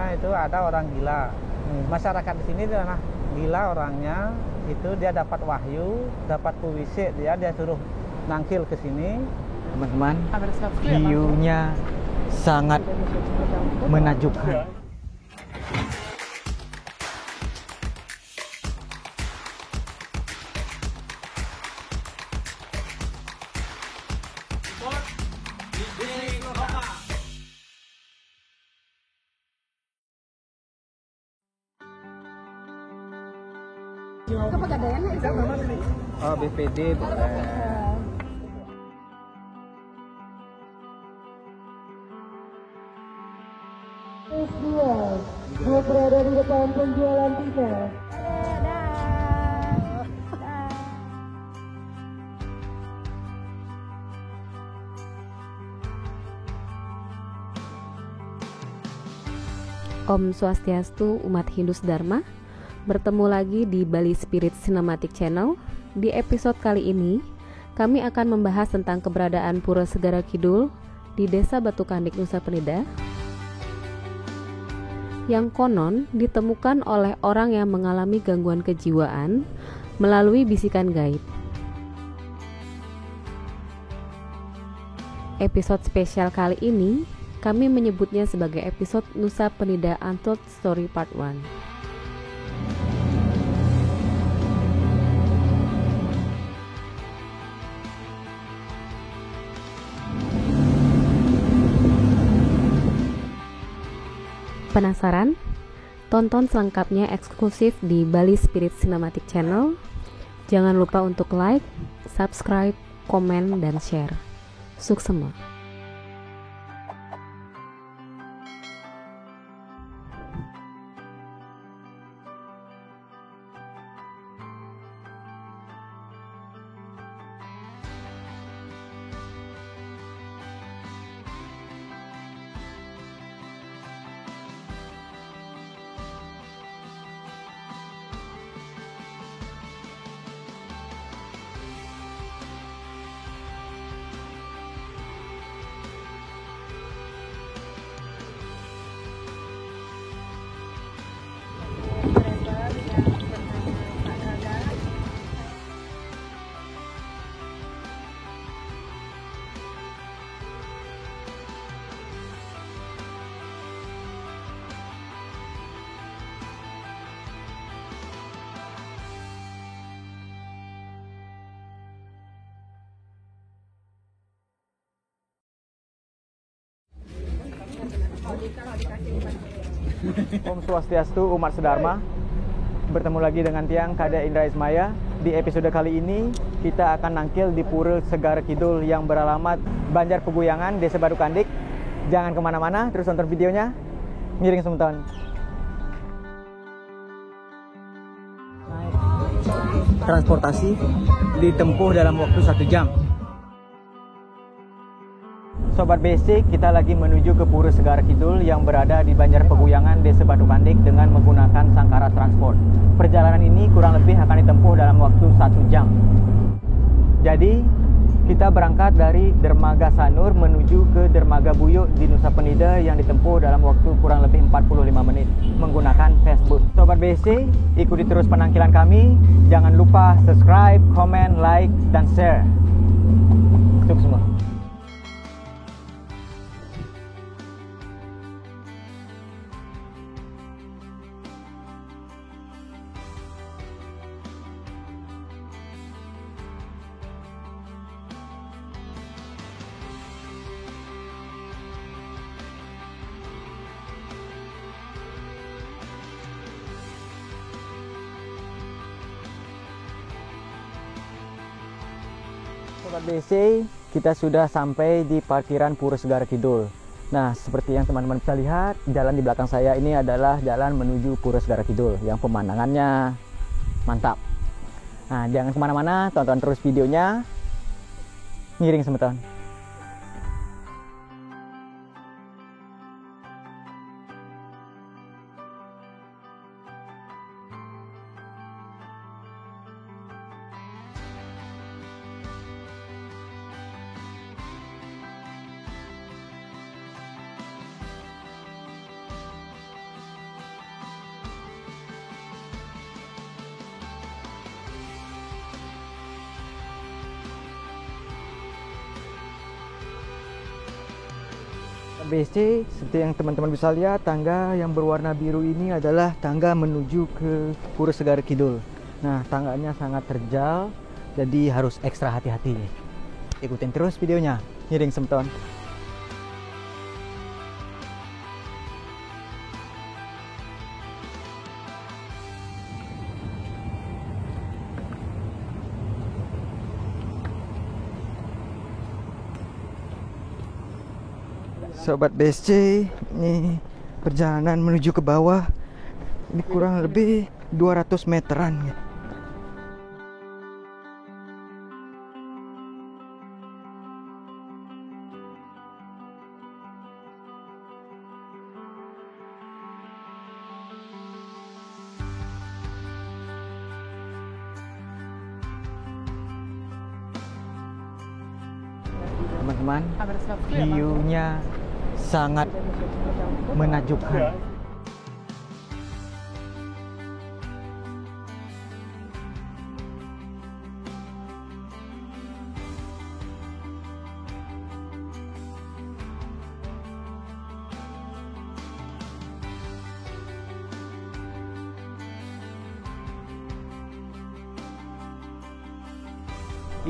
ceritanya itu ada orang gila. Masyarakat di sini adalah gila orangnya, itu dia dapat wahyu, dapat puisi, dia suruh nangkil ke sini. Teman-teman, view-nya sangat menakjubkan. Kepegadaian itu? Oh, BPD boleh. Gue berada di depan penjualan tiket. Om Swastiastu, umat Hindu Dharma. Bertemu lagi di Bali Spirit Cinematic Channel. Di episode kali ini, kami akan membahas tentang keberadaan Pura Segara Kidul di Desa Batu Kandik, Nusa Penida, yang konon ditemukan oleh orang yang mengalami gangguan kejiwaan melalui bisikan gaib. Episode spesial kali ini kami menyebutnya sebagai episode Nusa Penida Untold Story Part 1. Penasaran? Tonton selengkapnya eksklusif di Bali Spirit Cinematic Channel. Jangan lupa untuk like, subscribe, komen, dan share. Suksema. Om Swastiastu, umat sedharma. Bertemu lagi dengan Tiang Kada Indra Ismaya. Di episode kali ini kita akan nangkil di Pura Segara Kidul yang beralamat Banjar Peguyangan, Desa Batu Kandik. Jangan kemana-mana, terus nonton videonya. Miring sementon. Transportasi ditempuh dalam waktu 1 jam. Sobat Basic, kita lagi menuju ke Pura Segara Kidul yang berada di Banjar Peguyangan, Desa Batu Kandik dengan menggunakan Sangkara Transport. Perjalanan ini kurang lebih akan ditempuh dalam waktu 1 jam. Jadi, kita berangkat dari Dermaga Sanur menuju ke Dermaga Buyuk di Nusa Penida yang ditempuh dalam waktu kurang lebih 45 menit menggunakan Facebook. Sobat Basic, ikuti terus penangkilan kami. Jangan lupa subscribe, komen, like, dan share. Sukses semua. Sobat BC, kita sudah sampai di parkiran Pura Segara Kidul. Nah, seperti yang teman-teman bisa lihat, jalan di belakang saya ini adalah jalan menuju Pura Segara Kidul yang pemandangannya mantap. Nah, jangan kemana-mana, tonton terus videonya. Miring semeton. BSC, seperti yang teman-teman bisa lihat, tangga yang berwarna biru ini adalah tangga menuju ke Pura Segara Kidul. Nah, tangganya sangat terjal, jadi harus ekstra hati-hati. Ikutin terus videonya. Ngiring Semton. Sobat BSC, ini perjalanan menuju ke bawah. Ini kurang lebih 200 meteran. Teman-teman, view-nya sangat menakjubkan.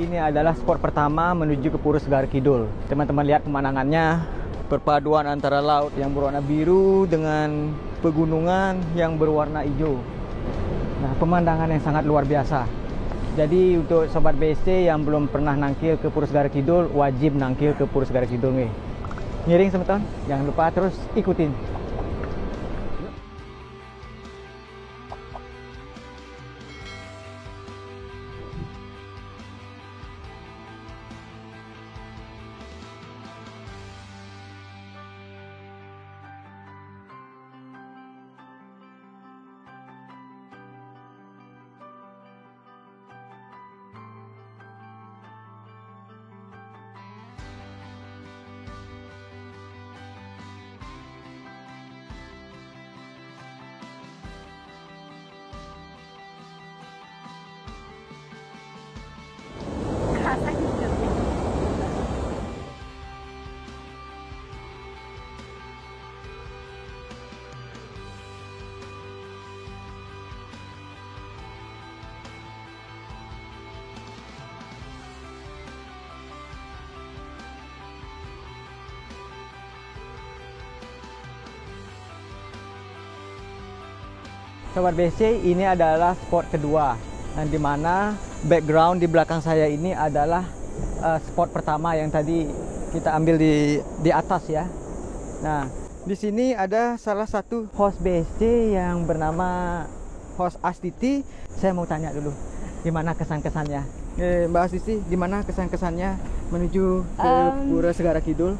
Ini adalah spot pertama menuju ke Pura Segara Kidul. Teman-teman lihat pemandangannya, perpaduan antara laut yang berwarna biru dengan pegunungan yang berwarna hijau. Nah, pemandangan yang sangat luar biasa. Jadi untuk sobat BSC yang belum pernah nangkil ke Pura Segara Kidul, wajib nangkil ke Pura Segara Kidul nih. Ngiring Semton, jangan lupa terus ikutin. Sobat BSC, ini adalah spot kedua, dan di mana background di belakang saya ini adalah spot pertama yang tadi kita ambil di atas ya. Nah, di sini ada salah satu host BSC yang bernama host Astiti. Saya mau tanya dulu, gimana kesan-kesannya? Mbak Astiti, gimana kesan-kesannya menuju ke Pura Segara Kidul?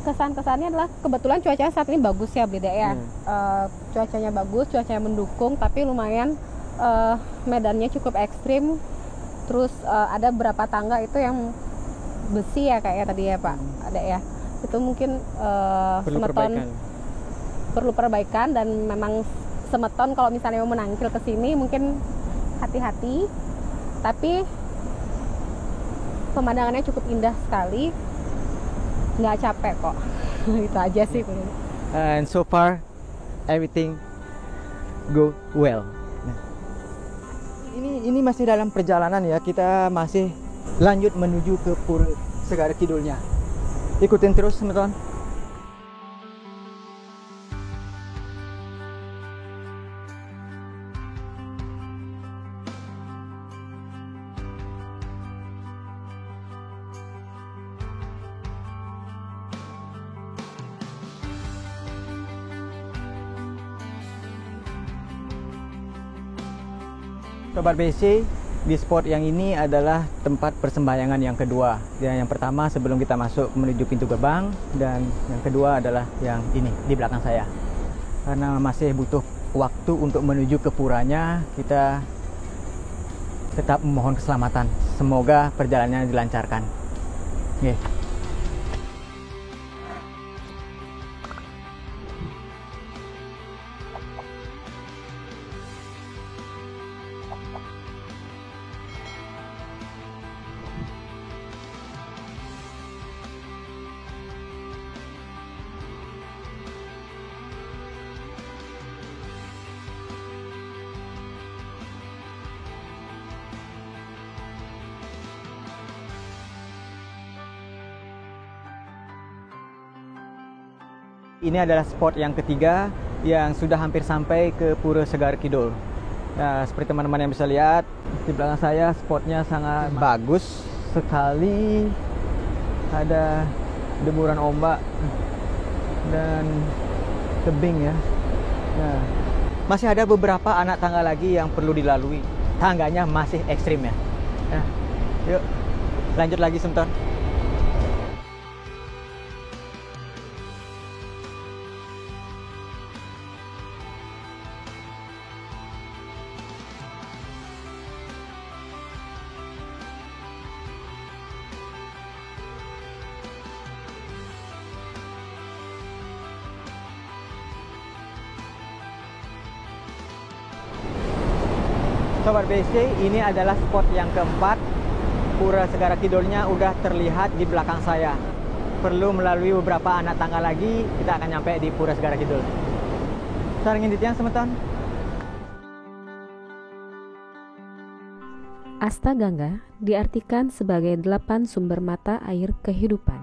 Kesan-kesannya adalah kebetulan cuacanya saat ini bagus ya, beda ya. Cuacanya bagus, cuacanya mendukung, tapi lumayan medannya cukup ekstrim. Terus ada beberapa tangga itu yang besi ya kayak tadi ya Pak, ada ya. Itu mungkin perlu perbaikan, dan memang Semeton kalau misalnya mau menangkil ke sini mungkin hati-hati. Tapi pemandangannya cukup indah sekali. Nggak capek kok. Itu aja sih. And so far everything go well. Nah, ini masih dalam perjalanan ya, kita masih lanjut menuju ke Pura Segara Kidulnya. Ikutin terus teman-teman. Sobat BSC, di spot yang ini adalah tempat persembahyangan yang kedua. Yang pertama sebelum kita masuk menuju pintu gerbang, dan yang kedua adalah yang ini di belakang saya. Karena masih butuh waktu untuk menuju ke puranya, kita tetap memohon keselamatan. Semoga perjalanannya dilancarkan. Okay. Ini adalah spot yang ketiga yang sudah hampir sampai ke Pura Segara Kidul. Nah, seperti teman-teman yang bisa lihat di belakang saya, spotnya sangat bagus sekali. Ada deburan ombak dan tebing ya. Nah, masih ada beberapa anak tangga lagi yang perlu dilalui. Tangganya masih ekstrim ya. Nah, yuk lanjut lagi Sumton. Sobat BC, ini adalah spot yang keempat. Pura Segara Kidulnya udah terlihat di belakang saya. Perlu melalui beberapa anak tangga lagi, kita akan nyampe di Pura Segara Kidul. Saringin ditiang semeton. Astagangga diartikan sebagai 8 sumber mata air kehidupan.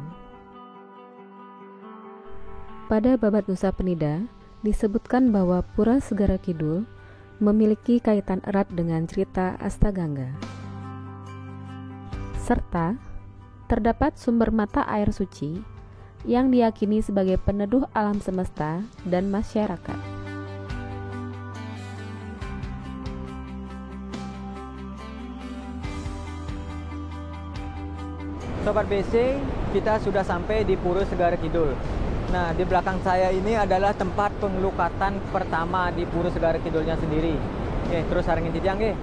Pada Babat Nusa Penida disebutkan bahwa Pura Segara Kidul memiliki kaitan erat dengan cerita Astagangga. Serta terdapat sumber mata air suci yang diyakini sebagai peneduh alam semesta dan masyarakat. Sobat BC, kita sudah sampai di Pura Segara Kidul. Nah, di belakang saya ini adalah tempat pengelukatan pertama di Pura Segara Kidulnya sendiri. Oke, terus saringin titiang ge.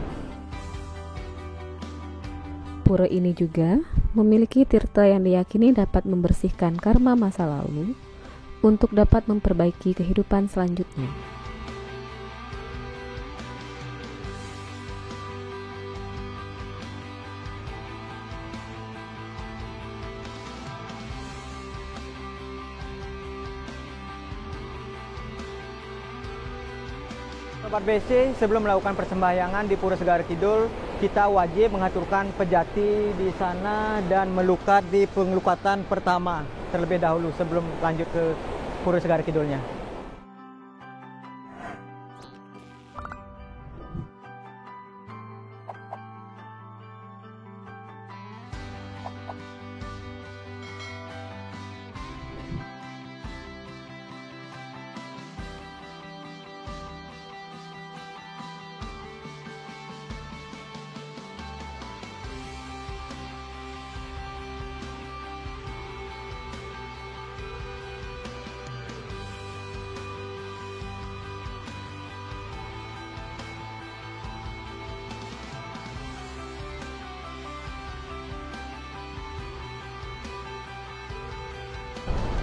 Pura ini juga memiliki tirta yang diyakini dapat membersihkan karma masa lalu untuk dapat memperbaiki kehidupan selanjutnya. Sobat BC, sebelum melakukan persembahyangan di Pura Segara Kidul, kita wajib mengaturkan pejati di sana dan melukat di pengelukatan pertama terlebih dahulu sebelum lanjut ke Pura Segara Kidulnya.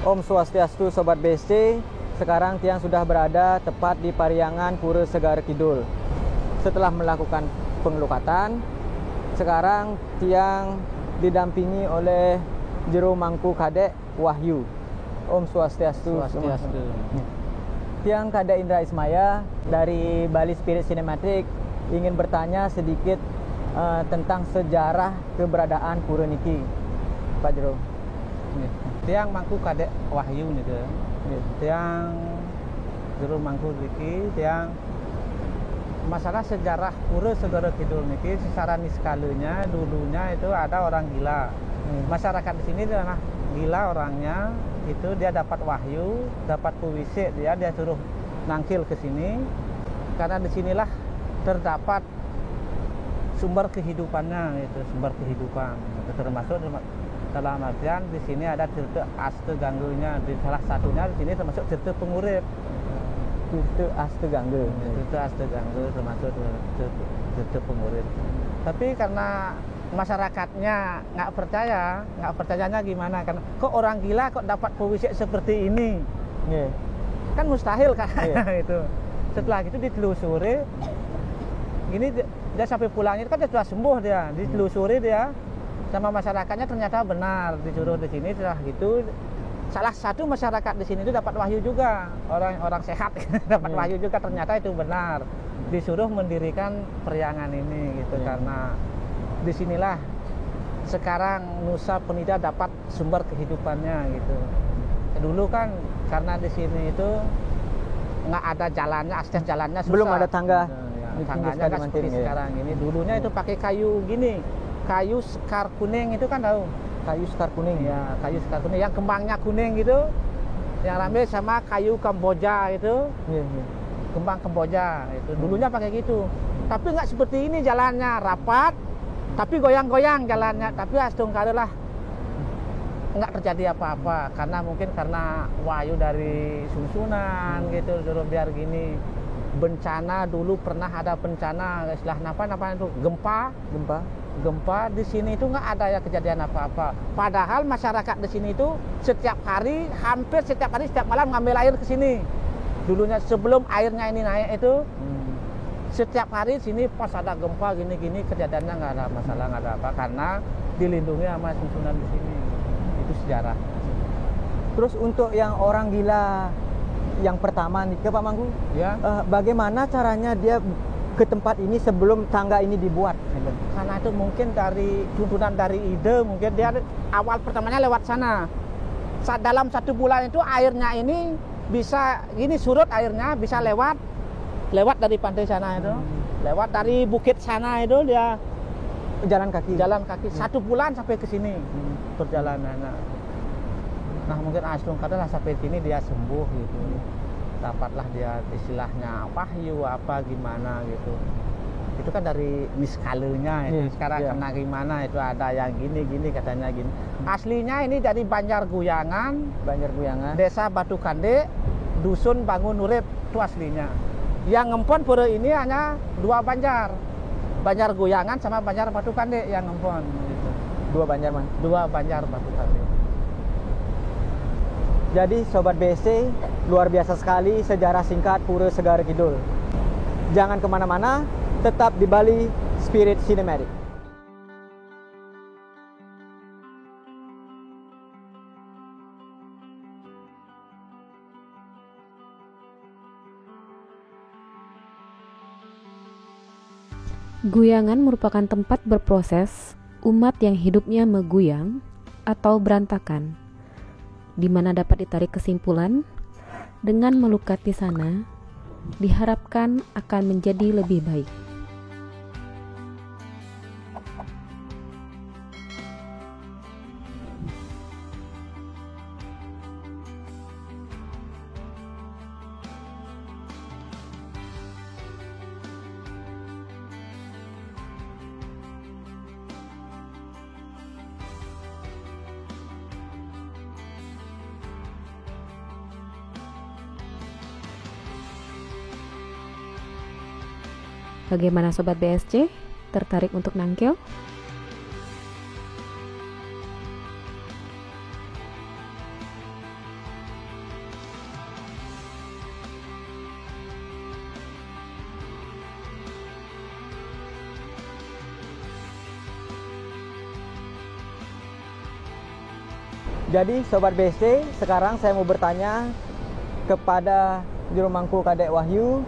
Om Swastiastu Sobat BC, sekarang Tiang sudah berada tepat di Pariangan Pura Segara Kidul. Setelah melakukan pengelukatan, sekarang Tiang didampingi oleh Juru Mangku Kadek Wahyu. Om Swastiastu. Swastiastu. Tiang Kadek Indra Ismaya dari Bali Spirit Cinematic ingin bertanya sedikit tentang sejarah keberadaan Pura niki, Pak Jero. Tiang Mangku Kadek Wahyu nih tuh. Tiang Juru Mangku niki, tiang masalah sejarah Pura Segara Kidul niki secara niskalenya dulunya itu ada orang gila. Masyarakat di sini adalah gila orangnya, itu dia dapat wahyu, dapat puisi, dia suruh nangkil ke sini karena disinilah terdapat sumber kehidupannya, itu sumber kehidupan. Termasuk dalam artian di sini ada tirta Astagangga-nya, di salah satunya di sini termasuk tirta pengurip. Tirta Astagangga. Tirta Astagangga termasuk tirta pengurip. Tapi karena masyarakatnya nggak percayanya gimana? Kan kok orang gila kok dapat puisi seperti ini? Yeah. Kan mustahil kan? Yeah. Itu. Setelah itu ditelusuri, ini dia sampai pulangnya kan dia sudah sembuh dia, ditelusuri dia sama masyarakatnya ternyata benar, disuruh di sini. Setelah itu salah satu masyarakat di sini itu dapat wahyu juga, orang sehat dapat wahyu juga, ternyata itu benar, disuruh mendirikan Periangan ini gitu. Karena disinilah sekarang Nusa Penida dapat sumber kehidupannya gitu. dulu kan karena di sini itu nggak ada jalannya, akses jalannya susah. Belum ada tangga. Ya, Di pinggir tangganya nggak seperti Mantiring, ya. sekarang ini. Dulunya itu pakai kayu gini, kayu sekar kuning itu kan tahu? Kayu sekar kuning. Ya, kayu sekar kuning yang kembangnya kuning gitu, yang rame sama kayu Kamboja itu, Iya, iya. kembang Kamboja itu. Dulunya pakai gitu. Tapi nggak seperti ini jalannya, rapat, tapi goyang-goyang jalannya. Tapi astungkala lah nggak terjadi apa-apa karena wahyu dari susunan gitu, suruh biar gini. Bencana dulu pernah ada bencana, istilah apa itu gempa di sini itu nggak ada ya kejadian apa-apa. Padahal masyarakat di sini itu setiap hari, hampir setiap hari, setiap malam ngambil air ke sini. Dulunya sebelum airnya ini naik itu, setiap hari sini pas ada gempa gini-gini kejadiannya nggak ada masalah, nggak ada apa karena dilindungi sama susunan di sini. Itu sejarah. Terus untuk yang orang gila yang pertama nih ke Pak Mangku, Ya, bagaimana caranya dia ke tempat ini sebelum tangga ini dibuat? karena itu mungkin dari tuntunan dari ide, mungkin dia awal pertamanya lewat sana. Dalam 1 bulan itu airnya ini bisa gini surut, airnya bisa lewat dari pantai sana itu, lewat dari bukit sana itu dia Jalan kaki. jalan kaki 1 bulan sampai ke sini perjalanannya. Nah mungkin Astung katalah sampai sini dia sembuh gitu, dapatlah dia istilahnya wahyu apa gimana gitu. Itu kan dari miskalenya itu. Sekarang kena gimana itu ada yang gini katanya gini. Aslinya ini dari Banjar Guyangan, Desa Batu Kande, Dusun Bangun Urip itu aslinya. Yang ngempon pura ini hanya 2 Banjar. Banjar Guyangan sama Banjar Batu Kande yang ngempon gitu. 2 Banjar, Man. 2 Banjar Batu Kande. Jadi Sobat BSC, luar biasa sekali sejarah singkat Pura Segara Kidul. Jangan kemana-mana, tetap di Bali Spirit Cinematic. Guyangan merupakan tempat berproses umat yang hidupnya meguyang atau berantakan, di mana dapat ditarik kesimpulan dengan melukat di sana diharapkan akan menjadi lebih baik. Bagaimana Sobat BSC? Tertarik untuk nangkil? Jadi Sobat BSC, sekarang saya mau bertanya kepada Juru Mangku Kadek Wahyu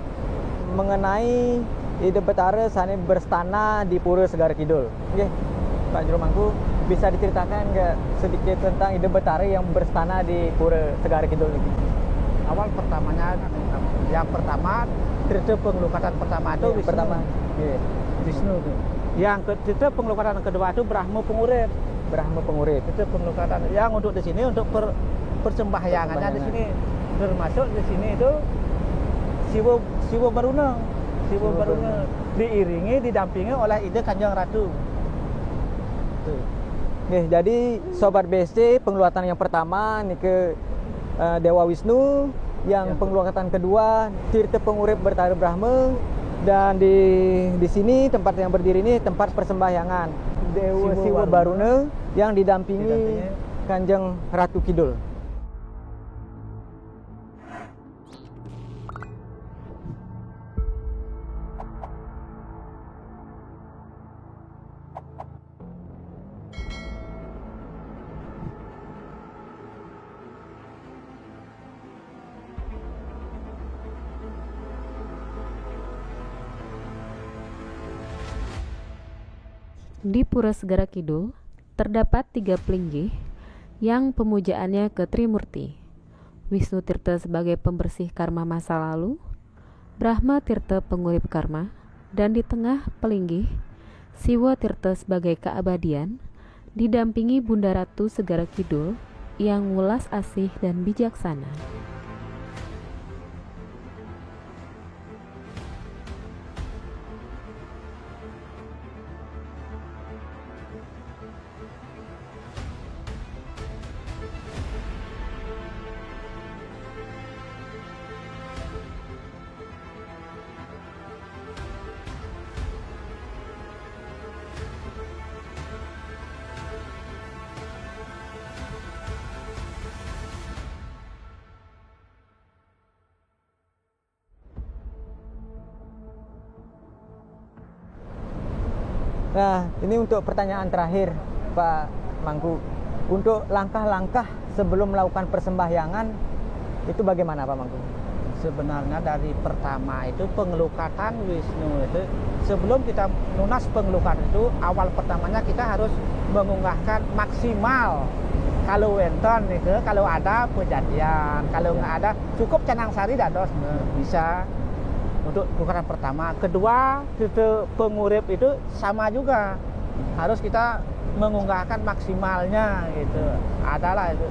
mengenai ide betara sana berstana di Pura Segara Kidul. Oke, Pak Juru Mangku, bisa diceritakan nggak sedikit tentang ide betara yang berstana di Pura Segara Kidul ini? Awal pertamanya, yang pertama cerita pengelukatan pertama itu Wisnu. Wisnu itu. Yang cerita pengelukatan kedua itu Brahma Pengurip. Itu pengelukatan yang untuk di sini untuk persembahyangannya di sini, termasuk di sini itu Siwa Baruna diiringi, didampingi oleh Ide Kanjeng Ratu. Oke, jadi Sobat BSC, pengelukatan yang pertama nih ke Dewa Wisnu, yang pengelukatan kedua Tirta Pengurip Bertara Brahma, dan di sini tempat yang berdiri ini tempat persembahyangan Dewa Siwa Baruna yang didampingi Kanjeng Ratu Kidul. Di Pura Segara Kidul terdapat 3 pelinggih yang pemujaannya ke Trimurti, Wisnu Tirta sebagai pembersih karma masa lalu, Brahma Tirta pengurip karma, dan di tengah pelinggih, Siwa Tirta sebagai keabadian, didampingi Bunda Ratu Segara Kidul yang welas asih dan bijaksana. Nah, ini untuk pertanyaan terakhir, Pak Mangku. Untuk langkah-langkah sebelum melakukan persembahyangan, itu bagaimana, Pak Mangku? Sebenarnya dari pertama itu pengelukatan Wisnu itu, sebelum kita lunas pengelukatan itu, awal pertamanya kita harus mengunggahkan maksimal. Kalau wenton itu, kalau ada kejadian, kalau nggak ada cukup canang sari dah dos, bisa. Untuk ukuran pertama. Kedua, itu pengurip itu sama juga, harus kita mengunggahkan maksimalnya gitu. Adalah itu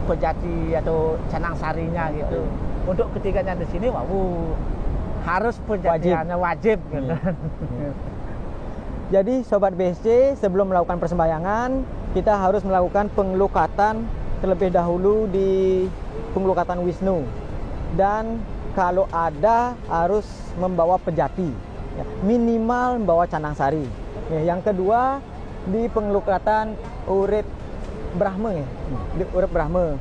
pejati atau canang sarinya gitu. Untuk ketiganya di sini, harus pejatiannya wajib gitu. Jadi Sobat BSC, sebelum melakukan persembahyangan, kita harus melakukan pengelukatan terlebih dahulu di pengelukatan Wisnu. Dan kalau ada harus membawa pejati, ya, minimal membawa canang sari. Ya, yang kedua di pengelukatan urip Brahma, ya, di urip Brahma,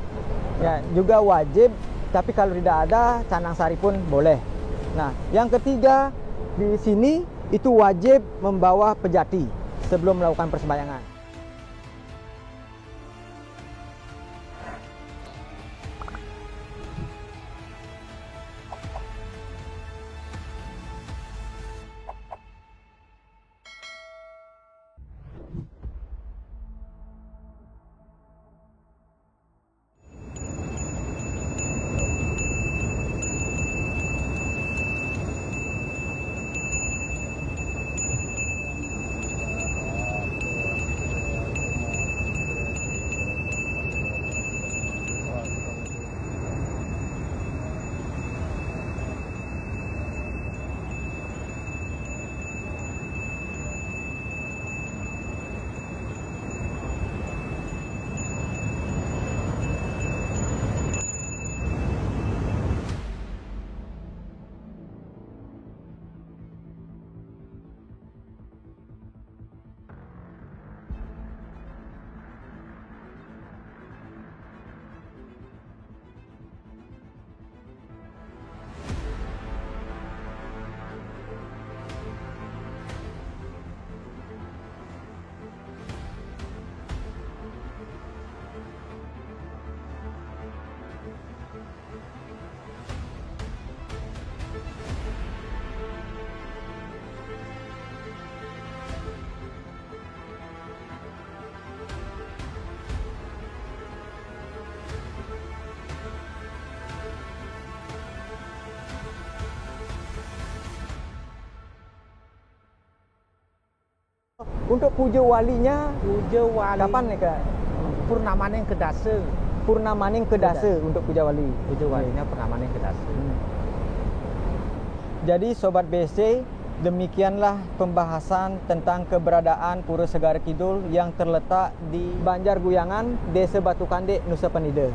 ya, juga wajib. Tapi kalau tidak ada canang sari pun boleh. Nah, yang ketiga di sini itu wajib membawa pejati sebelum melakukan persembahyangan. Untuk puja walinya Puja wali kapan nih, Kak? Purnamaning kedasa. Purnamaning kedasa untuk puja wali. Puja walinya purnamaning kedasa. Jadi Sobat BSC, demikianlah pembahasan tentang keberadaan Pura Segara Kidul yang terletak di Banjar Guyangan, Desa Batu Kandek, Nusa Penida.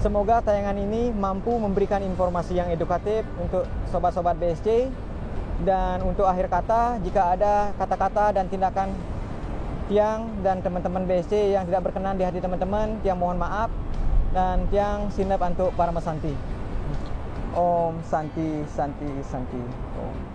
Semoga tayangan ini mampu memberikan informasi yang edukatif untuk sobat-sobat BSC. Dan untuk akhir kata, jika ada kata-kata dan tindakan Tiang dan teman-teman BSC yang tidak berkenan di hati teman-teman, Tiang mohon maaf. Dan Tiang sinep untuk para mesanti. Om Santi Santi Santi Om.